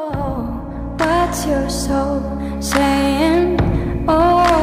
What's your soul saying? Oh.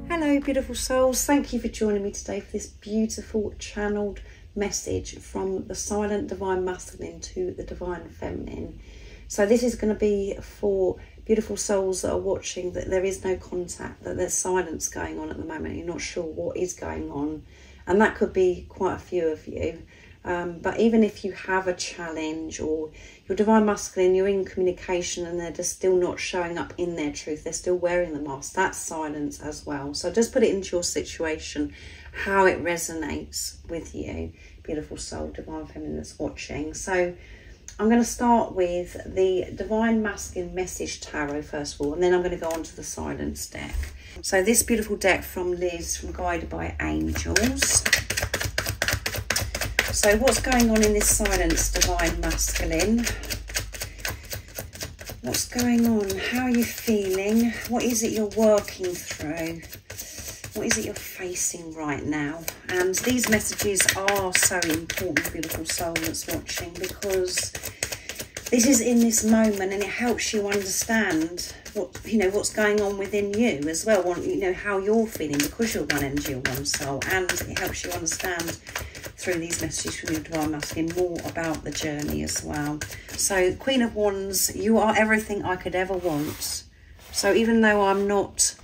Hello beautiful souls, thank you for joining me today for this beautiful channeled message from the silent divine masculine to the divine feminine. So this is going to be for beautiful souls that are watching that there is no contact, that there's silence going on at the moment, you're not sure what is going on, and that could be quite a few of you. But even if you have a challenge or your divine masculine, you're in communication and they're just still not showing up in their truth, they're still wearing the mask, that's silence as well. So just put it into your situation, how it resonates with you, beautiful soul, divine feminine that's watching. So I'm going to start with the divine masculine message tarot first of all, and then I'm going to go on to the silence deck. So this beautiful deck from Liz from Guided by Angels. So what's going on in this silence, divine masculine? What's going on? How are you feeling? What is it you're working through? What is it you're facing right now? And these messages are so important, beautiful soul that's watching, because this is in this moment and it helps you understand what, you know, what's going on within you as well. You know, how you're feeling because you're one energy or one soul, and it helps you understand through these messages from your divine masculine more about the journey as well. So Queen of Wands, you are everything I could ever want. So even though I'm not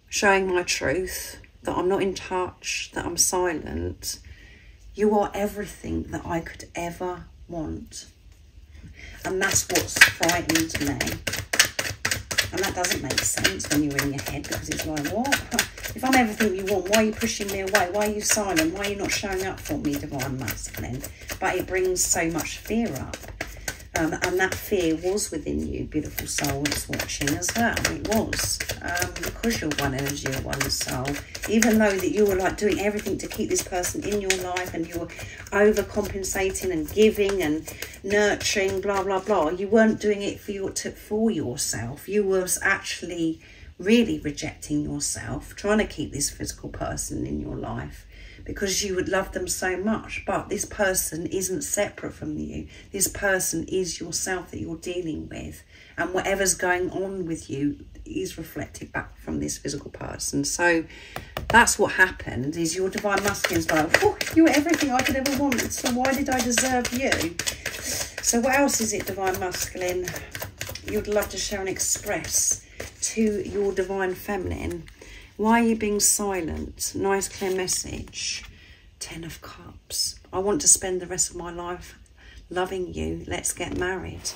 showing my truth, that I'm not in touch, that I'm silent, you are everything that I could ever want. And that's what's frightened me. And that doesn't make sense when you're in your head, because it's like, what? If I'm everything you want, why are you pushing me away? Why are you silent? Why are you not showing up for me, divine masculine? But it brings so much fear up. And that fear was within you, beautiful soul that's watching as well. It was. Because you're one energy or one soul. Even though that you were like doing everything to keep this person in your life, and you were overcompensating and giving and nurturing, blah, blah, blah. You weren't doing it for yourself. You was actually really rejecting yourself, trying to keep this physical person in your life, because you would love them so much. But this person isn't separate from you. This person is yourself that you're dealing with. And whatever's going on with you is reflected back from this physical person. So that's what happened, is your divine masculine's like, oh, you were everything I could ever want. So why did I deserve you? So what else is it, divine masculine, you'd love to share and express to your divine feminine? Why are you being silent? Nice clear message. 10 of Cups. I want to spend the rest of my life loving you. Let's get married.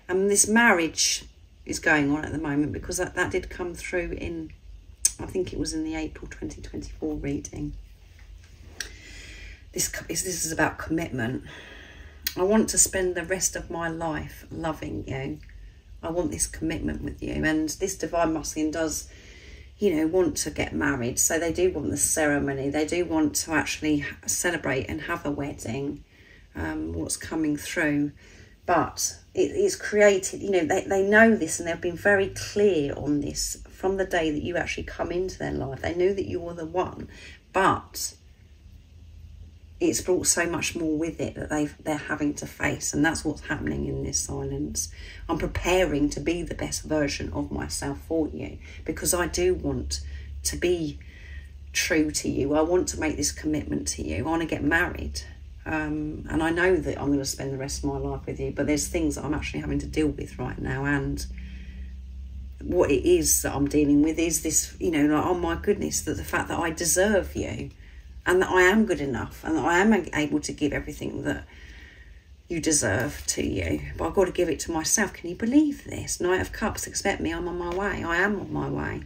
And this marriage is going on at the moment, because that did come through in, I think it was in the April 2024 reading. This is about commitment. I want to spend the rest of my life loving you. I want this commitment with you. And this divine masculine does, you know, want to get married. So they do want the ceremony. They do want to actually celebrate and have a wedding, what's coming through. But it is created, you know, they know this, and they've been very clear on this from the day that you actually come into their life. They knew that you were the one, but it's brought so much more with it that they're having to face, and that's what's happening in this silence. I'm preparing to be the best version of myself for you, because I do want to be true to you. I want to make this commitment to you. I want to get married, and I know that I'm going to spend the rest of my life with you, but there's things that I'm actually having to deal with right now, and what it is that I'm dealing with is this, you know, like, oh my goodness, that the fact that I deserve you, and that I am good enough, and that I am able to give everything that you deserve to you. But I've got to give it to myself. Can you believe this? Knight of Cups, expect me, I'm on my way. I am on my way.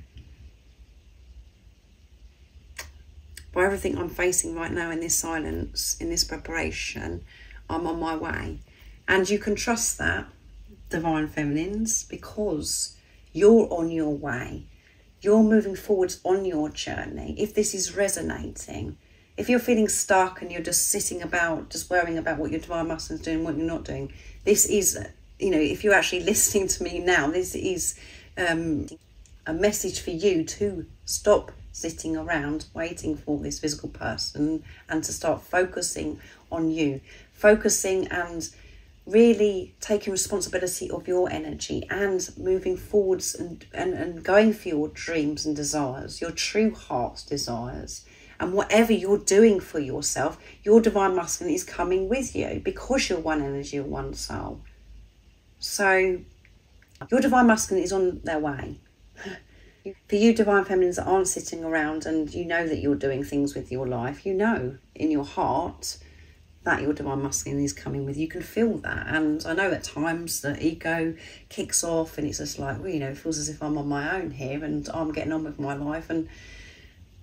By everything I'm facing right now in this silence, in this preparation, I'm on my way. And you can trust that, divine feminines, because you're on your way. You're moving forwards on your journey. If this is resonating, if you're feeling stuck and you're just sitting about, just worrying about what your divine masculine's doing, what you're not doing, this is, you know, if you're actually listening to me now, this is a message for you to stop sitting around waiting for this physical person and to start focusing on you, focusing and really taking responsibility of your energy and moving forwards and going for your dreams and desires, your true heart's desires. And whatever you're doing for yourself, your divine masculine is coming with you because you're one energy or one soul. So your divine masculine is on their way. For you divine feminines that aren't sitting around and you know that you're doing things with your life, you know in your heart that your divine masculine is coming with you. You can feel that. And I know at times the ego kicks off and it's just like, well, you know, it feels as if I'm on my own here and I'm getting on with my life and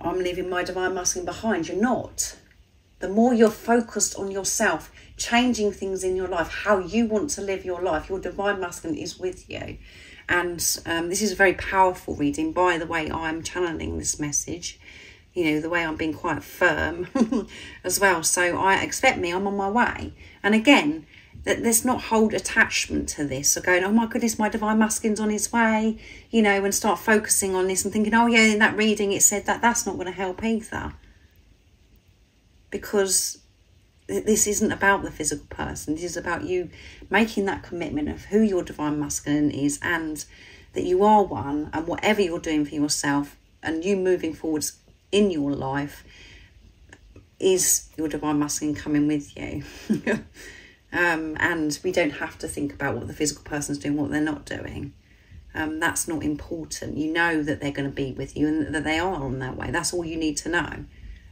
I'm leaving my divine masculine behind. You're not. The more you're focused on yourself, changing things in your life, how you want to live your life, your divine masculine is with you. And this is a very powerful reading. By the way, I'm channeling this message, you know, the way I'm being quite firm as well. So I expect I'm on my way. And again, let's not hold attachment to this. So going, oh my goodness, my divine masculine's on his way, you know, and start focusing on this and thinking, oh yeah, in that reading it said that. That's not going to help either. Because this isn't about the physical person. This is about you making that commitment of who your divine masculine is and that you are one, and whatever you're doing for yourself and you moving forwards in your life is your divine masculine coming with you. And we don't have to think about what the physical person's doing, what they're not doing. That's not important. You know that they're going to be with you and that they are on their way. That's all you need to know.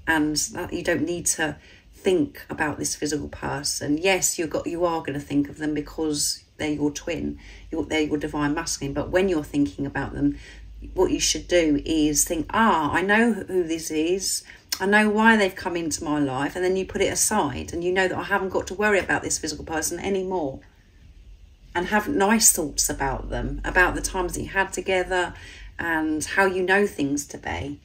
And that you don't need to think about this physical person. Yes, you are going to think of them because they're your twin, they're your divine masculine. But when you're thinking about them, what you should do is think, I know who this is. I know why they've come into my life. And then you put it aside and you know that I haven't got to worry about this physical person anymore. And have nice thoughts about them, about the times that you had together and how you know things to be.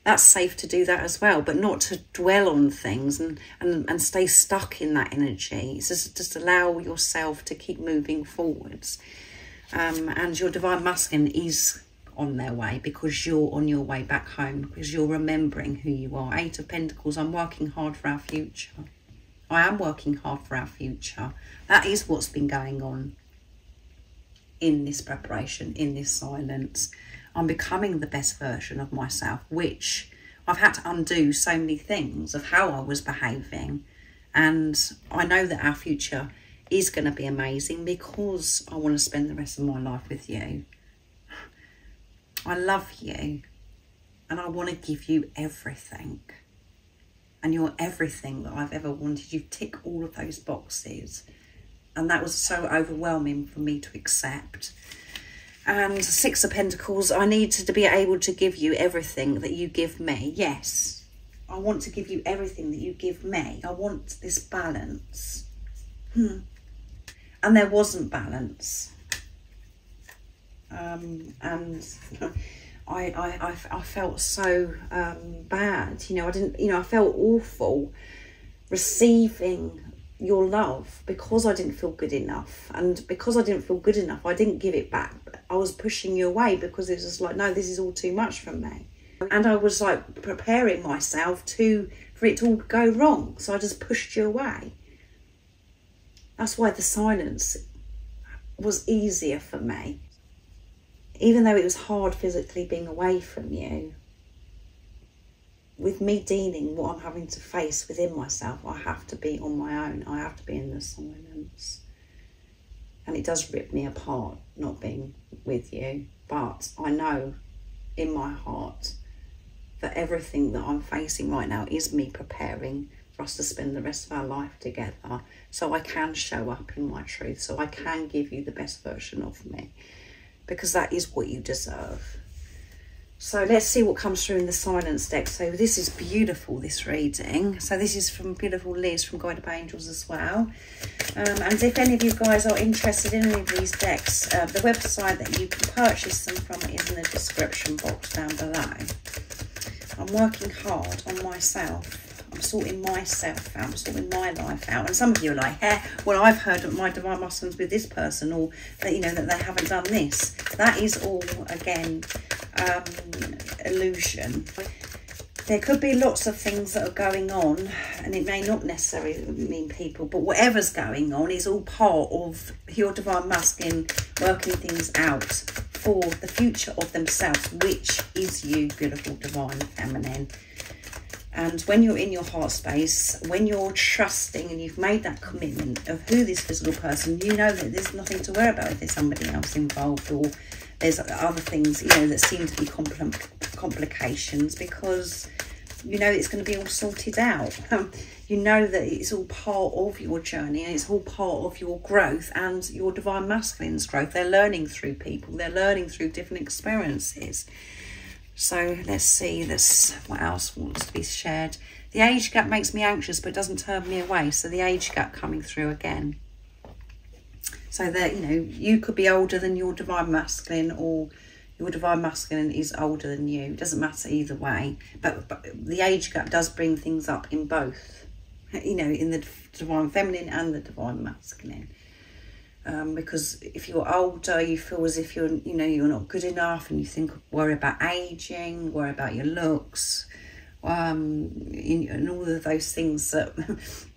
That's safe to do that as well, but not to dwell on things and stay stuck in that energy. It's just allow yourself to keep moving forwards. And your divine masculine is on their way because you're on your way back home, because you're remembering who you are. 8 of Pentacles, I'm working hard for our future. I am working hard for our future. That is what's been going on in this preparation, in this silence. I'm becoming the best version of myself, which I've had to undo so many things of how I was behaving. And I know that our future is going to be amazing because I want to spend the rest of my life with you. I love you and I want to give you everything. And you're everything that I've ever wanted. You tick all of those boxes. And that was so overwhelming for me to accept. And 6 of Pentacles, I need to be able to give you everything that you give me. Yes, I want to give you everything that you give me. I want this balance. And there wasn't balance. And I felt so bad. You know, I felt awful receiving your love because I didn't feel good enough. And because I didn't feel good enough, I didn't give it back. I was pushing you away because it was just like, no, this is all too much for me. And I was like preparing myself for it to all go wrong. So I just pushed you away. That's why the silence was easier for me. Even though it was hard physically being away from you, with me dealing what I'm having to face within myself, I have to be on my own. I have to be in the silence. And it does rip me apart not being with you. But I know in my heart that everything that I'm facing right now is me preparing for us to spend the rest of our life together. So I can show up in my truth. So I can give you the best version of me. Because that is what you deserve. So let's see what comes through in the silence deck. So this is beautiful, this reading. So this is from beautiful Liz from Guided by Angels as well. And if any of you guys are interested in any of these decks, the website that you can purchase them from is in the description box down below. I'm working hard on myself. I'm sorting myself out. I'm sorting my life out. And some of you are like, well, I've heard of my divine masculines with this person, or that, you know, that they haven't done this. That is all, again, illusion. There could be lots of things that are going on, and it may not necessarily mean people, but whatever's going on is all part of your divine masculine working things out for the future of themselves, which is you, beautiful divine feminine. And when you're in your heart space, when you're trusting and you've made that commitment of who this physical person, you know that there's nothing to worry about if there's somebody else involved, or there's other things, you know, that seem to be complications, because you know it's going to be all sorted out. You know that it's all part of your journey, and it's all part of your growth and your divine masculine's growth. They're learning through people, they're learning through different experiences. So let's see, what else wants to be shared. The age gap makes me anxious, but doesn't turn me away. So the age gap coming through again. So that, you know, you could be older than your divine masculine, or your divine masculine is older than you. It doesn't matter either way. But the age gap does bring things up in both, you know, in the divine feminine and the divine masculine. Because if you're older, you feel as if you're not good enough, and you worry about aging, worry about your looks, and all of those things that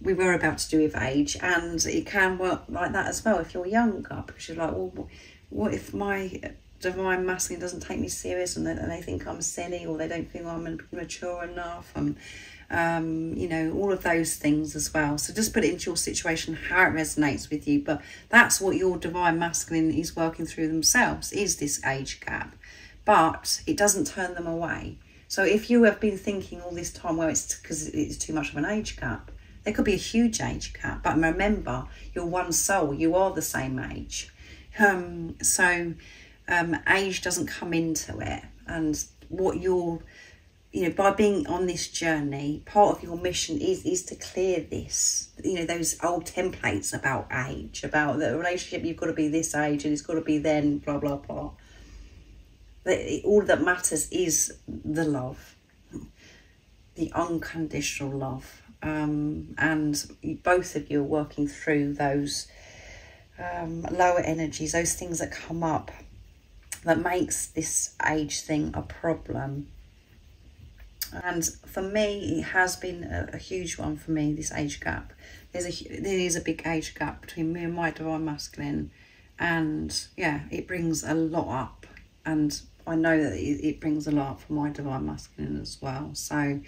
we worry about to do with age. And it can work like that as well if you're younger, because you're like, well, what if my divine masculine doesn't take me serious, and they think I'm silly, or they don't feel I'm mature enough, and you know, all of those things as well. So just put it into your situation, how it resonates with you. But that's what your divine masculine is working through themselves, is this age gap. But it doesn't turn them away. So if you have been thinking all this time, well, it's because it's too much of an age gap, there could be a huge age gap. But remember, you're one soul, you are the same age. Age doesn't come into it. And what you're, you know, by being on this journey, part of your mission is to clear this, you know, those old templates about age, about the relationship, you've got to be this age and it's got to be then, blah, blah, blah. All that matters is the love, the unconditional love. And both of you are working through those lower energies, those things that come up that makes this age thing a problem. And for me, it has been a huge one for me, this age gap. There is a big age gap between me and my divine masculine. And yeah, it brings a lot up. And I know that it brings a lot up for my divine masculine as well. So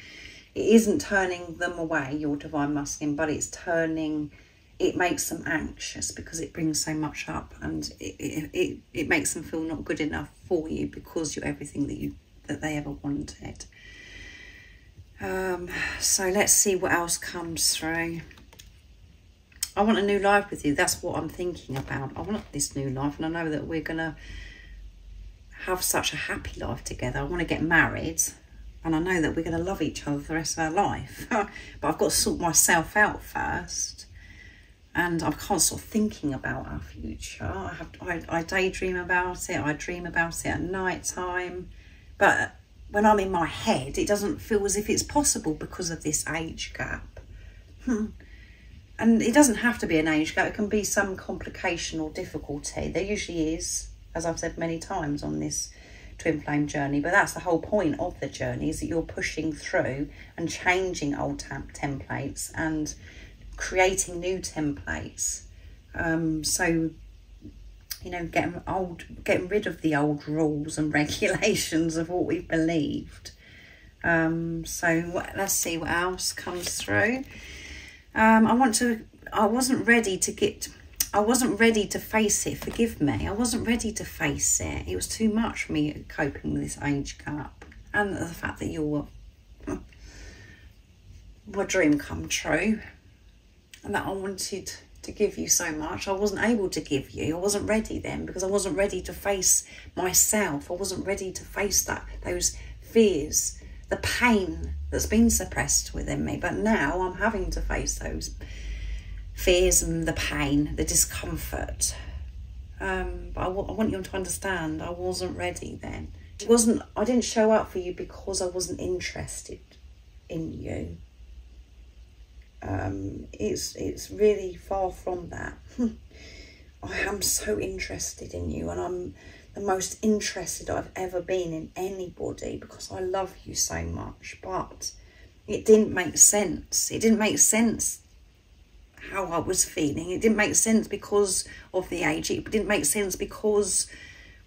it isn't turning them away, your divine masculine, but it makes them anxious because it brings so much up, and it makes them feel not good enough for you because you're everything that they ever wanted. So let's see what else comes through. I want a new life with you. That's what I'm thinking about. I want this new life, and I know that we're going to have such a happy life together. I want to get married, and I know that we're going to love each other for the rest of our life. But I've got to sort myself out first, and I can't stop thinking about our future. I daydream about it. I dream about it at night time, but when I'm in my head, it doesn't feel as if it's possible because of this age gap. And it doesn't have to be an age gap. It can be some complication or difficulty. There usually is, as I've said many times on this twin flame journey. But that's the whole point of the journey, is that you're pushing through and changing old templates and creating new templates. So, you know, getting rid of the old rules and regulations of what we believed. So let's see what else comes through. I wasn't ready to face it. Forgive me. I wasn't ready to face it. It was too much for me coping with this age gap, and the fact that you're my dream come true, and that I wanted to give you so much. I wasn't able to give you. I wasn't ready then, because I wasn't ready to face myself. I wasn't ready to face those fears, the pain that's been suppressed within me. But now I'm having to face those fears and the pain, the discomfort. But I want you to understand, I wasn't ready then. I didn't show up for you because I wasn't interested in you. It's really far from that. I am so interested in you, and the most interested I've ever been in anybody, because I love you so much. But it didn't make sense. It didn't make sense how I was feeling. It didn't make sense because of the age. It didn't make sense because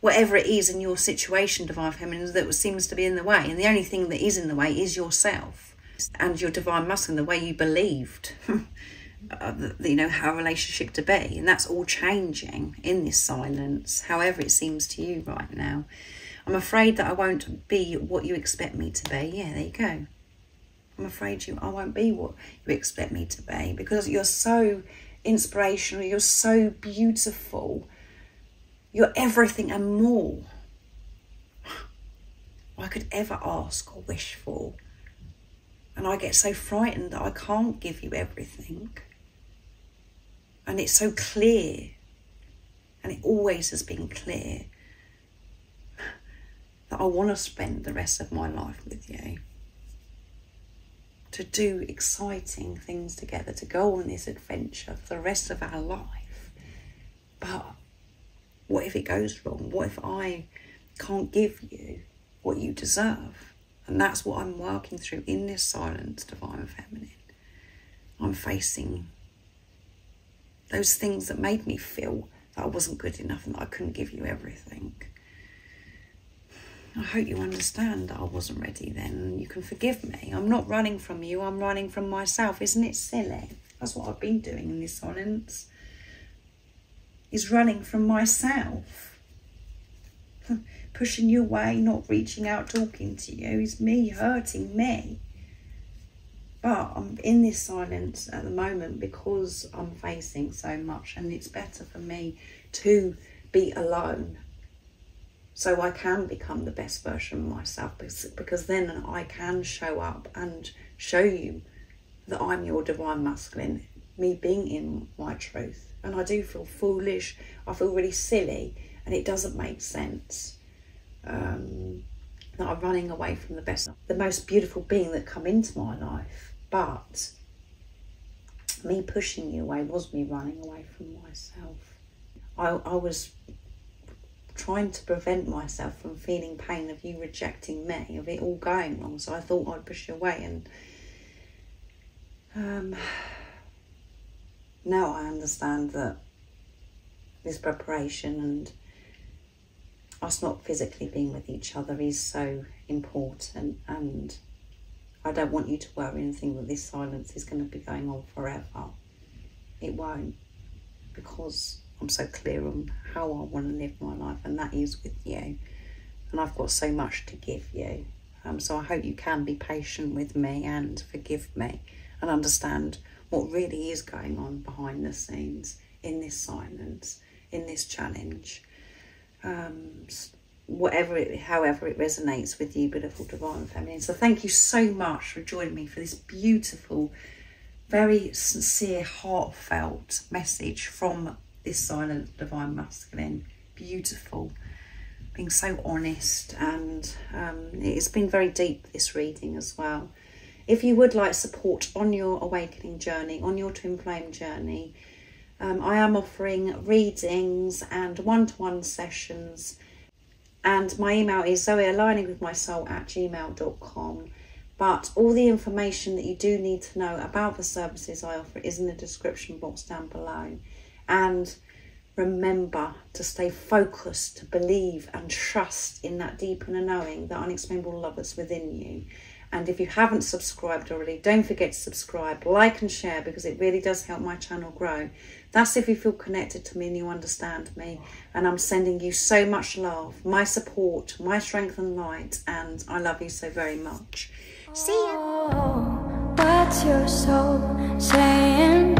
whatever it is in your situation, Divine Feminine, that seems to be in the way. And the only thing that is in the way is yourself and your Divine Masculine, the way you believed, you know, how a relationship to be. And that's all changing in this silence, however it seems to you right now. I'm afraid that I won't be what you expect me to be. Yeah, there you go. I'm afraid I won't be what you expect me to be, because you're so inspirational, you're so beautiful, you're everything and more I could ever ask or wish for. And I get so frightened that I can't give you everything. And it's so clear, and it always has been clear, that I want to spend the rest of my life with you, to do exciting things together, to go on this adventure for the rest of our life. But what if it goes wrong? What if I can't give you what you deserve? And that's what I'm working through in this silence, Divine Feminine. I'm facing those things that made me feel that I wasn't good enough and that I couldn't give you everything. I hope you understand that I wasn't ready then, and you can forgive me. I'm not running from you, I'm running from myself. Isn't it silly? That's what I've been doing in this silence, is running from myself. Pushing you away, not reaching out, talking to you, is me hurting me. But I'm in this silence at the moment because I'm facing so much, and it's better for me to be alone, so I can become the best version of myself, because then I can show up and show you that I'm your Divine Masculine, me being in my truth. And I do feel foolish, I feel really silly, and it doesn't make sense that I'm running away from the most beautiful being that come into my life. But me pushing you away was me running away from myself. I was trying to prevent myself from feeling pain of you rejecting me, of it all going wrong. So I thought I'd push you away, and now I understand that this preparation and us not physically being with each other is so important, and I don't want you to worry and think that this silence is going to be going on forever. It won't, because I'm so clear on how I want to live my life, and that is with you. And I've got so much to give you. So I hope you can be patient with me and forgive me and understand what really is going on behind the scenes in this silence, in this challenge. However it resonates with you, beautiful Divine Feminine. So thank you so much for joining me for this beautiful, very sincere, heartfelt message from this silent Divine Masculine. Beautiful, being so honest, and it's been very deep, this reading as well. If you would like support on your awakening journey, on your twin flame journey, I am offering readings and one-to-one sessions, and my email is zoealigningwithmysoul@gmail.com. But all the information that you do need to know about the services I offer is in the description box down below. And remember to stay focused, to believe and trust in that deep inner knowing, that unexplainable love that's within you. And if you haven't subscribed already, don't forget to subscribe, like and share, because it really does help my channel grow. That's if you feel connected to me and you understand me. And I'm sending you so much love, my support, my strength and light, and I love you so very much. See ya. What's your soul saying?